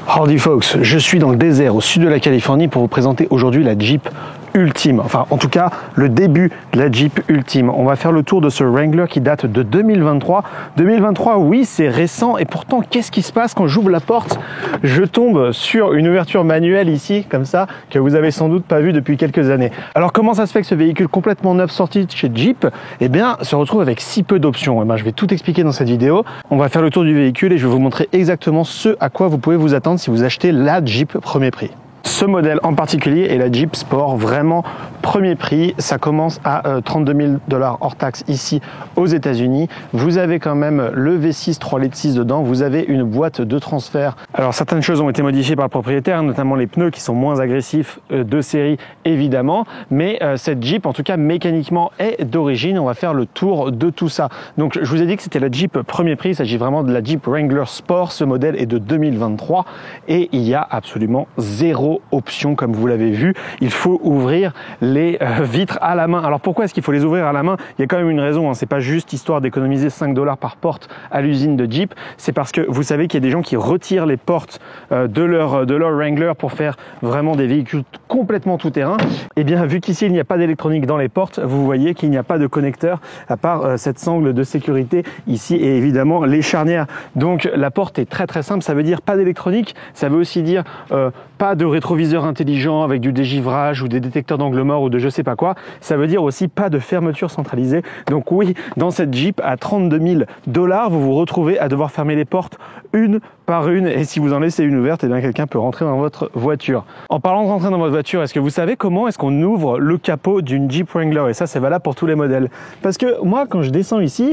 Howdy folks, je suis dans le désert au sud de la Californie pour vous présenter aujourd'hui la Jeep Ultime, enfin en tout cas le début de la Jeep Ultime. On va faire le tour de ce Wrangler qui date de 2023. 2023, oui, c'est récent et pourtant qu'est-ce qui se passe quand j'ouvre la porte? Je tombe sur une ouverture manuelle ici, comme ça, que vous avez sans doute pas vu depuis quelques années. Alors comment ça se fait que ce véhicule complètement neuf sorti de chez Jeep, eh bien, se retrouve avec si peu d'options? Eh bien, je vais tout expliquer dans cette vidéo. On va faire le tour du véhicule et je vais vous montrer exactement ce à quoi vous pouvez vous attendre si vous achetez la Jeep premier prix. Ce modèle en particulier est la Jeep Sport, vraiment premier prix. Ça commence à 32 000 $ hors taxe ici aux États-Unis. Vous avez quand même le V6 3 litres 6 dedans. Vous avez une boîte de transfert. Alors certaines choses ont été modifiées par le propriétaire, notamment les pneus qui sont moins agressifs de série évidemment. Mais cette Jeep, en tout cas mécaniquement, est d'origine. On va faire le tour de tout ça. Donc je vous ai dit que c'était la Jeep premier prix. Il s'agit vraiment de la Jeep Wrangler Sport. Ce modèle est de 2023 et il y a absolument zéro option comme vous l'avez vu. Il faut ouvrir les vitres à la main. Alors pourquoi est-ce qu'il faut les ouvrir à la main? Il y a quand même une raison, hein. C'est pas juste histoire d'économiser 5 $ par porte à l'usine de Jeep. C'est parce que vous savez qu'il y a des gens qui retirent les portes de leur Wrangler pour faire vraiment des véhicules complètement tout-terrain. Et bien vu qu'ici il n'y a pas d'électronique dans les portes, vous voyez qu'il n'y a pas de connecteur à part cette sangle de sécurité ici et évidemment les charnières. Donc la porte est très simple. Ça veut dire pas d'électronique. Ça veut aussi dire pas de rétroviseur intelligent avec du dégivrage ou des détecteurs d'angle mort ou de je sais pas quoi. Ça veut dire aussi pas de fermeture centralisée. Donc oui, dans cette Jeep à 32 000 $, vous vous retrouvez à devoir fermer les portes une par une et si vous en laissez une ouverte, eh bien quelqu'un peut rentrer dans votre voiture. En parlant de rentrer dans votre voiture, est-ce que vous savez comment est-ce qu'on ouvre le capot d'une Jeep Wrangler? Et ça, c'est valable pour tous les modèles. Parce que moi, quand je descends ici,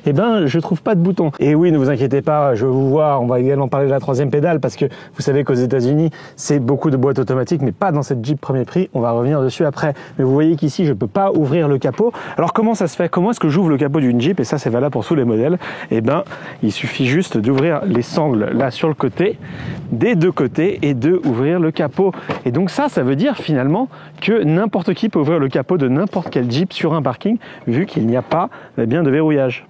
eh ben, je trouve pas de bouton. Et oui, ne vous inquiétez pas, je vous vois, on va également parler de la troisième pédale parce que vous savez qu'aux États-Unis, c'est beaucoup de boîtes automatiques, mais pas dans cette Jeep premier prix. On va revenir dessus après. Mais vous voyez qu'ici, je peux pas ouvrir le capot. Alors comment ça se fait? Comment est-ce que j'ouvre le capot d'une Jeep? Et ça, c'est valable pour tous les modèles. Eh ben, il suffit juste d'ouvrir les sangles là sur le côté, des deux côtés, et de ouvrir le capot. Et donc ça veut dire finalement que n'importe qui peut ouvrir le capot de n'importe quel Jeep sur un parking, vu qu'il n'y a pas bien de verrouillage.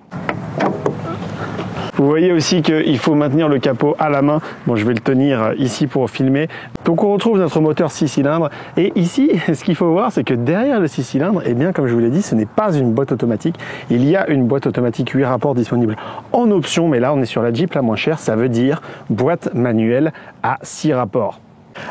Vous voyez aussi qu'il faut maintenir le capot à la main. Bon, je vais le tenir ici pour filmer. Donc on retrouve notre moteur 6 cylindres. Et ici, ce qu'il faut voir, c'est que derrière le 6 cylindres, eh bien, comme je vous l'ai dit, ce n'est pas une boîte automatique. Il y a une boîte automatique 8 rapports disponible en option. Mais là, on est sur la Jeep la moins chère. Ça veut dire boîte manuelle à 6 rapports.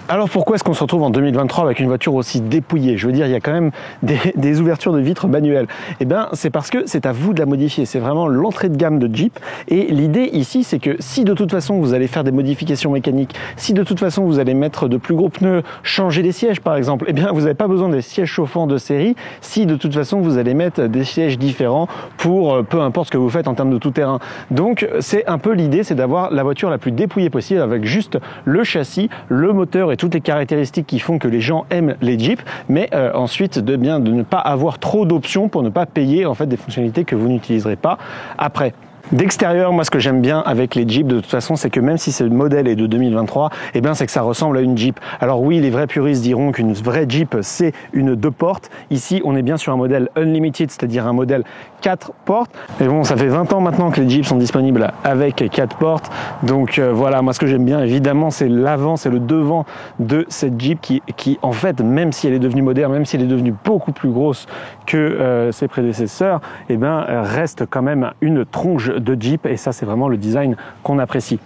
Alors pourquoi est-ce qu'on se retrouve en 2023 avec une voiture aussi dépouillée? Je veux dire, il y a quand même des ouvertures de vitres manuelles. Eh bien, c'est parce que c'est à vous de la modifier. C'est vraiment l'entrée de gamme de Jeep. Et l'idée ici, c'est que si de toute façon vous allez faire des modifications mécaniques, si de toute façon vous allez mettre de plus gros pneus, changer les sièges par exemple, eh bien vous n'avez pas besoin des sièges chauffants de série. Si de toute façon vous allez mettre des sièges différents pour peu importe ce que vous faites en termes de tout-terrain. Donc c'est un peu l'idée, c'est d'avoir la voiture la plus dépouillée possible avec juste le châssis, le moteur et toutes les caractéristiques qui font que les gens aiment les Jeeps, mais ensuite de ne pas avoir trop d'options pour ne pas payer en fait des fonctionnalités que vous n'utiliserez pas après. D'extérieur, moi ce que j'aime bien avec les Jeeps de toute façon, c'est que même si ce modèle est de 2023, eh bien c'est que ça ressemble à une Jeep. Alors oui, les vrais puristes diront qu'une vraie Jeep c'est une 2 portes. Ici, on est bien sur un modèle Unlimited, c'est-à-dire un modèle 4 portes. Mais bon, ça fait 20 ans maintenant que les Jeeps sont disponibles avec 4 portes. Donc voilà, moi ce que j'aime bien évidemment, c'est l'avant, c'est le devant de cette Jeep qui en fait, même si elle est devenue moderne, même si elle est devenue beaucoup plus grosse que ses prédécesseurs, eh bien reste quand même une tronche de Jeep et ça c'est vraiment le design qu'on apprécie.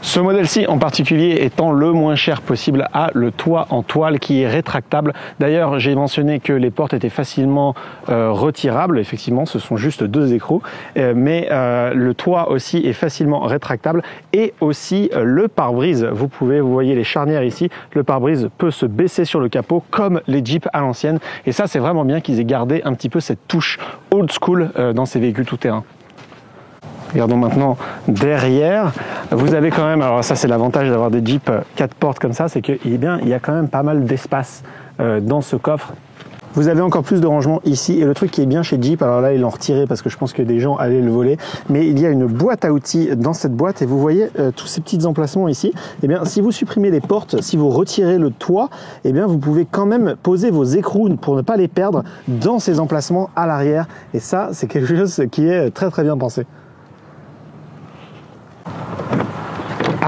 Ce modèle-ci en particulier étant le moins cher possible a le toit en toile qui est rétractable. D'ailleurs, j'ai mentionné que les portes étaient facilement retirables. Effectivement, ce sont juste 2 écrous. Mais le toit aussi est facilement rétractable et aussi le pare-brise. Vous voyez les charnières ici. Le pare-brise peut se baisser sur le capot comme les Jeeps à l'ancienne. Et ça, c'est vraiment bien qu'ils aient gardé un petit peu cette touche old school dans ces véhicules tout-terrain. Regardons maintenant derrière. Vous avez quand même, alors ça c'est l'avantage d'avoir des Jeeps 4 portes comme ça, c'est qu'il y a quand même pas mal d'espace dans ce coffre. Vous avez encore plus de rangement ici et le truc qui est bien chez Jeep, alors là ils l'ont retiré parce que je pense que des gens allaient le voler, mais il y a une boîte à outils dans cette boîte et vous voyez tous ces petits emplacements ici. Eh bien si vous supprimez les portes, si vous retirez le toit, eh bien vous pouvez quand même poser vos écrous pour ne pas les perdre dans ces emplacements à l'arrière et ça c'est quelque chose qui est très bien pensé.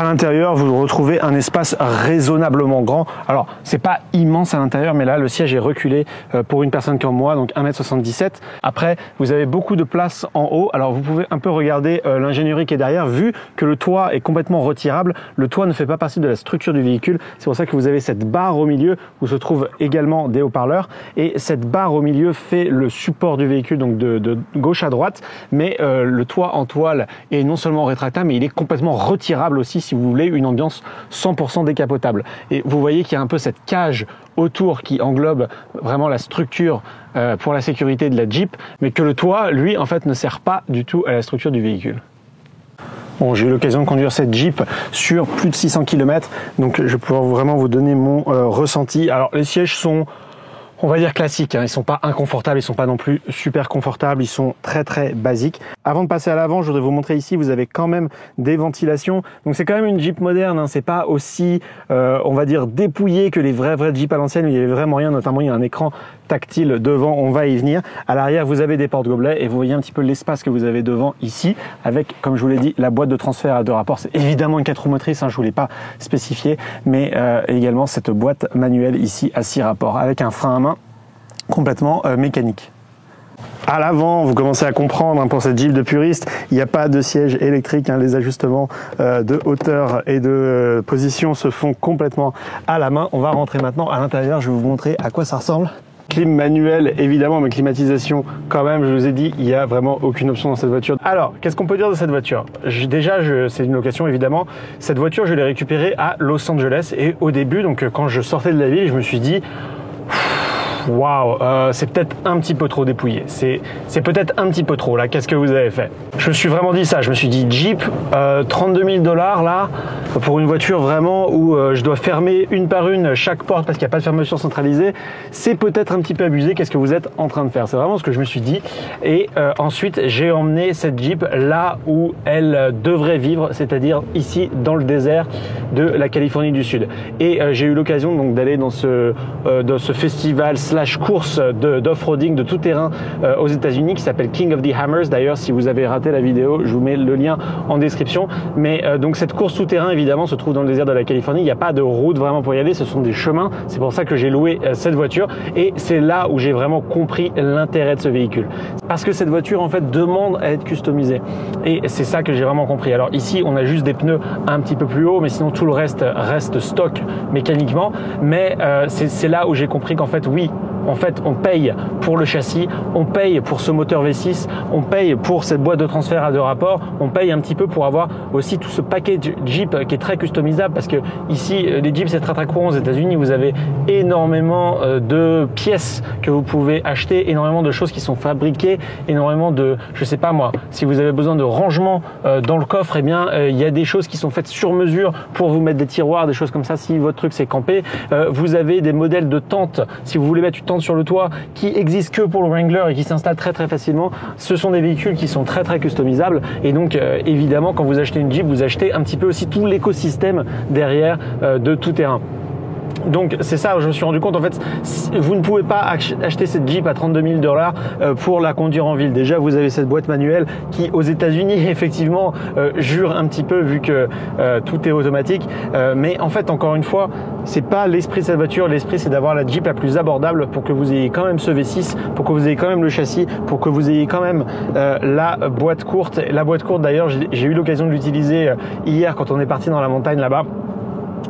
À l'intérieur, vous retrouvez un espace raisonnablement grand. Alors, c'est pas immense à l'intérieur, mais là, le siège est reculé pour une personne comme moi, donc 1,77 m. Après, vous avez beaucoup de place en haut. Alors, vous pouvez un peu regarder l'ingénierie qui est derrière. Vu que le toit est complètement retirable, le toit ne fait pas partie de la structure du véhicule. C'est pour ça que vous avez cette barre au milieu où se trouvent également des haut-parleurs. Et cette barre au milieu fait le support du véhicule, donc de gauche à droite. Mais le toit en toile est non seulement rétractable, mais il est complètement retirable aussi si vous voulez une ambiance 100% décapotable. Et vous voyez qu'il y a un peu cette cage autour qui englobe vraiment la structure pour la sécurité de la Jeep, mais que le toit, lui, en fait, ne sert pas du tout à la structure du véhicule. Bon, j'ai eu l'occasion de conduire cette Jeep sur plus de 600 km, donc je vais pouvoir vraiment vous donner mon ressenti. Alors, les sièges sont, on va dire, classiques, hein. Ils sont pas inconfortables, ils sont pas non plus super confortables, ils sont très très basiques. Avant de passer à l'avant, je voudrais vous montrer ici, vous avez quand même des ventilations. Donc c'est quand même une Jeep moderne, hein. C'est pas aussi, on va dire, dépouillé que les vrais Jeeps à l'ancienne où il y avait vraiment rien, notamment il y a un écran tactile devant, on va y venir. À l'arrière, vous avez des porte-gobelets et vous voyez un petit peu l'espace que vous avez devant ici avec, comme je vous l'ai dit, la boîte de transfert à 2 rapports. C'est évidemment une 4 roues motrices, hein, je vous l'ai pas spécifié, mais également cette boîte manuelle ici à 6 rapports avec un frein à main complètement mécanique. À l'avant, vous commencez à comprendre, hein, pour cette Jeep de puriste, il n'y a pas de siège électrique, hein, les ajustements de hauteur et de position se font complètement à la main. On va rentrer maintenant à l'intérieur, je vais vous montrer à quoi ça ressemble. Clim manuel évidemment, mais climatisation quand même, je vous ai dit, il n'y a vraiment aucune option dans cette voiture. Alors, qu'est-ce qu'on peut dire de cette voiture? Déjà, c'est une location évidemment. Cette voiture, je l'ai récupérée à Los Angeles et au début, donc quand je sortais de la ville, je me suis dit waouh, c'est peut-être un petit peu trop dépouillé. C'est peut-être un petit peu trop là. Qu'est-ce que vous avez fait? Je me suis vraiment dit ça. Je me suis dit Jeep, 32 000 $ là pour une voiture vraiment où je dois fermer une par une chaque porte parce qu'il n'y a pas de fermeture centralisée. C'est peut-être un petit peu abusé. Qu'est-ce que vous êtes en train de faire? C'est vraiment ce que je me suis dit. Et ensuite, j'ai emmené cette Jeep là où elle devrait vivre, c'est-à-dire ici dans le désert de la Californie du Sud. Et j'ai eu l'occasion donc d'aller dans ce festival / course d'off-roading de tout terrain aux États-Unis qui s'appelle King of the Hammers. D'ailleurs, si vous avez raté la vidéo, je vous mets le lien en description. Mais donc cette course tout terrain évidemment se trouve dans le désert de la Californie. Il n'y a pas de route vraiment pour y aller, ce sont des chemins. C'est pour ça que j'ai loué cette voiture et c'est là où j'ai vraiment compris l'intérêt de ce véhicule. Parce que cette voiture en fait demande à être customisée et c'est ça que j'ai vraiment compris. Alors ici, on a juste des pneus un petit peu plus hauts, mais sinon tout le reste reste stock mécaniquement. Mais c'est là où j'ai compris qu'en fait oui, en fait, on paye pour le châssis, on paye pour ce moteur V6, on paye pour cette boîte de transfert à 2 rapports, on paye un petit peu pour avoir aussi tout ce package Jeep qui est très customisable parce que ici, les Jeeps, c'est très très courant aux États-Unis. Vous avez énormément de pièces que vous pouvez acheter, énormément de choses qui sont fabriquées, énormément de, je sais pas moi, si vous avez besoin de rangement dans le coffre, eh bien, il y a des choses qui sont faites sur mesure pour vous mettre des tiroirs, des choses comme ça. Si votre truc c'est campé, vous avez des modèles de tentes. Si vous voulez mettre une tente sur le toit qui existe que pour le Wrangler et qui s'installe très très facilement, ce sont des véhicules qui sont très très customisables et donc évidemment quand vous achetez une Jeep, vous achetez un petit peu aussi tout l'écosystème derrière de tout terrain. Donc c'est ça, je me suis rendu compte en fait, vous ne pouvez pas acheter cette Jeep à 32 000 $ pour la conduire en ville. Déjà vous avez cette boîte manuelle qui aux États-Unis effectivement jure un petit peu vu que tout est automatique, mais en fait encore une fois c'est pas l'esprit de cette voiture. L'esprit c'est d'avoir la Jeep la plus abordable pour que vous ayez quand même ce V6, pour que vous ayez quand même le châssis, pour que vous ayez quand même la boîte courte. La boîte courte d'ailleurs j'ai eu l'occasion de l'utiliser hier quand on est parti dans la montagne là-bas.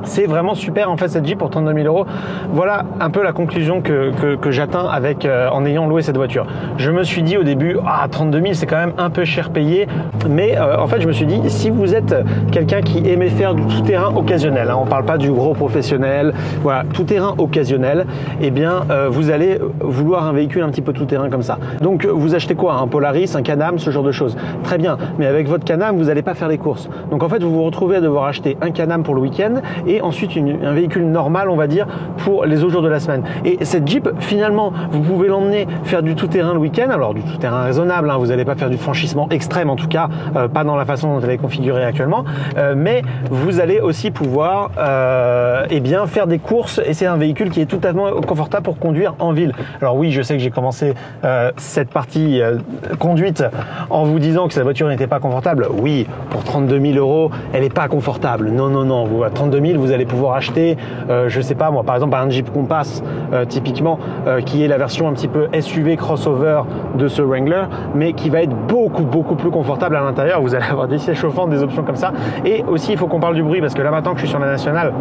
C'est vraiment super en fait cette Jeep pour 32 000 €. Voilà un peu la conclusion que j'atteins avec en ayant loué cette voiture. Je me suis dit au début, 32 000 c'est quand même un peu cher payé, mais en fait je me suis dit si vous êtes quelqu'un qui aimait faire du tout-terrain occasionnel, hein, on parle pas du gros professionnel, voilà, tout-terrain occasionnel, eh bien vous allez vouloir un véhicule un petit peu tout-terrain comme ça. Donc vous achetez quoi? Un Polaris, un Can-Am, ce genre de choses. Très bien, mais avec votre Can-Am vous n'allez pas faire les courses. Donc en fait vous vous retrouvez à devoir acheter un Can-Am pour le week-end et ensuite un véhicule normal, on va dire, pour les autres jours de la semaine. Et cette Jeep, finalement, vous pouvez l'emmener faire du tout-terrain le week-end, alors du tout-terrain raisonnable, hein, vous n'allez pas faire du franchissement extrême, en tout cas, pas dans la façon dont elle est configurée actuellement, mais vous allez aussi pouvoir eh bien, faire des courses, et c'est un véhicule qui est totalement confortable pour conduire en ville. Alors oui, je sais que j'ai commencé cette partie conduite en vous disant que cette voiture n'était pas confortable. Oui, pour 32 000 €, elle n'est pas confortable. Non, non, non. Vous, à 32 000, vous allez pouvoir acheter, je sais pas moi, par exemple un Jeep Compass, typiquement, qui est la version un petit peu SUV crossover de ce Wrangler, mais qui va être beaucoup plus confortable à l'intérieur. Vous allez avoir des sièges chauffants, des options comme ça. Et aussi, il faut qu'on parle du bruit, parce que là maintenant que je suis sur la nationale,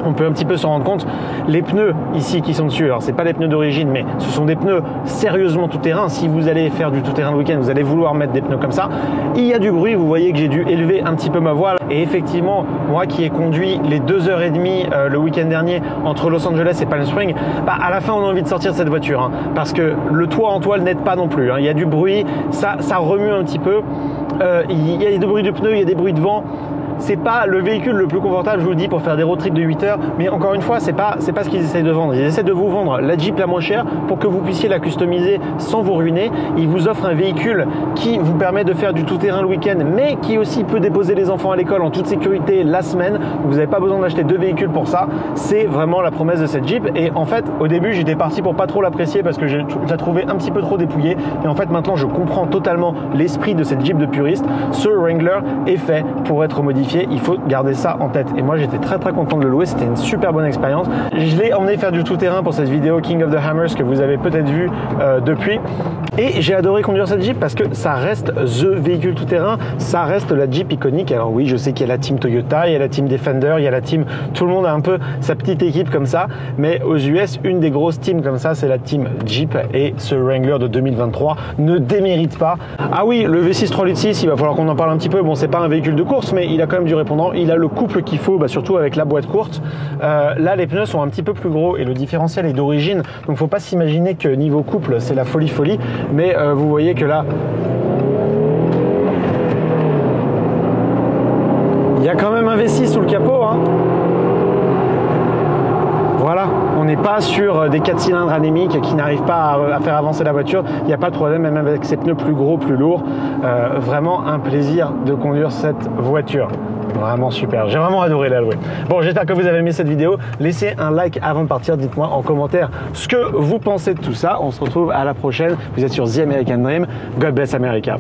on peut un petit peu s'en rendre compte. Les pneus ici qui sont dessus, alors c'est pas les pneus d'origine, mais ce sont des pneus sérieusement tout-terrain. Si vous allez faire du tout-terrain le week-end, vous allez vouloir mettre des pneus comme ça. Il y a du bruit, vous voyez que j'ai dû élever un petit peu ma voix. Et effectivement, moi qui ai conduit les 2h30 le week-end dernier entre Los Angeles et Palm Springs, bah à la fin on a envie de sortir de cette voiture, hein, parce que le toit en toile n'aide pas non plus, hein. Il y a du bruit, ça remue un petit peu. Il y a des bruits de pneus, il y a des bruits de vent. C'est pas le véhicule le plus confortable, je vous le dis, pour faire des road trips de 8 heures, mais encore une fois, c'est pas ce qu'ils essayent de vendre. Ils essaient de vous vendre la Jeep la moins chère pour que vous puissiez la customiser sans vous ruiner. Ils vous offrent un véhicule qui vous permet de faire du tout-terrain le week-end, mais qui aussi peut déposer les enfants à l'école en toute sécurité la semaine. Vous n'avez pas besoin d'acheter 2 véhicules pour ça. C'est vraiment la promesse de cette Jeep. Et en fait, au début, j'étais parti pour pas trop l'apprécier parce que je la trouvais un petit peu trop dépouillée. Et en fait, maintenant, je comprends totalement l'esprit de cette Jeep de puriste. Ce Wrangler est fait pour être modifié. Il faut garder ça en tête. Et moi, j'étais très content de le louer. C'était une super bonne expérience. Je l'ai emmené faire du tout-terrain pour cette vidéo King of the Hammers que vous avez peut-être vu depuis. Et j'ai adoré conduire cette Jeep parce que ça reste the véhicule tout-terrain. Ça reste la Jeep iconique. Alors oui, je sais qu'il y a la team Toyota, il y a la team Defender, il y a la team... Tout le monde a un peu sa petite équipe comme ça. Mais aux US, une des grosses teams comme ça, c'est la team Jeep. Et ce Wrangler de 2023 ne démérite pas. Ah oui, le V6 3.6, il va falloir qu'on en parle un petit peu. Bon, c'est pas un véhicule de course, mais il a quand même du répondant. Il a le couple qu'il faut, surtout avec la boîte courte. Là, les pneus sont un petit peu plus gros et le différentiel est d'origine. Donc, faut pas s'imaginer que niveau couple, c'est la folie. Mais vous voyez que là, il y a quand même un V6 sous le capot, hein. Voilà, on n'est pas sur des 4 cylindres anémiques qui n'arrivent pas à faire avancer la voiture. Il n'y a pas de problème, même avec ces pneus plus gros, plus lourds. Vraiment un plaisir de conduire cette voiture. Vraiment super, j'ai vraiment adoré la louer. Bon, j'espère que vous avez aimé cette vidéo. Laissez un like avant de partir, dites-moi en commentaire ce que vous pensez de tout ça. On se retrouve à la prochaine. Vous êtes sur The American Dream. God bless America.